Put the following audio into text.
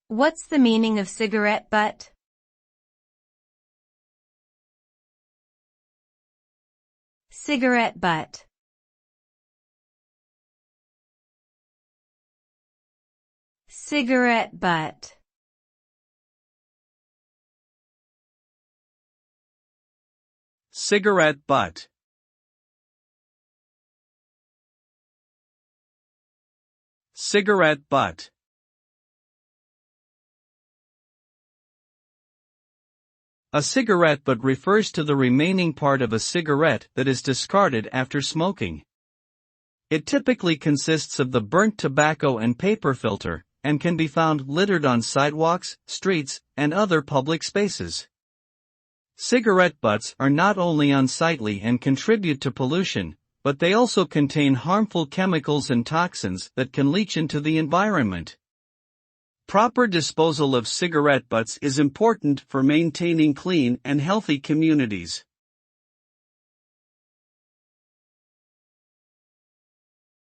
What's the meaning of cigarette butt? Cigarette butt. Cigarette butt. Cigarette butt. Cigarette butt. A cigarette butt refers to the remaining part of a cigarette that is discarded after smoking. It typically consists of the burnt tobacco and paper filter, and can be found littered on sidewalks, streets, and other public spaces. Cigarette butts are not only unsightly and contribute to pollution, but they also contain harmful chemicals and toxins that can leach into the environment. Proper disposal of cigarette butts is important for maintaining clean and healthy communities.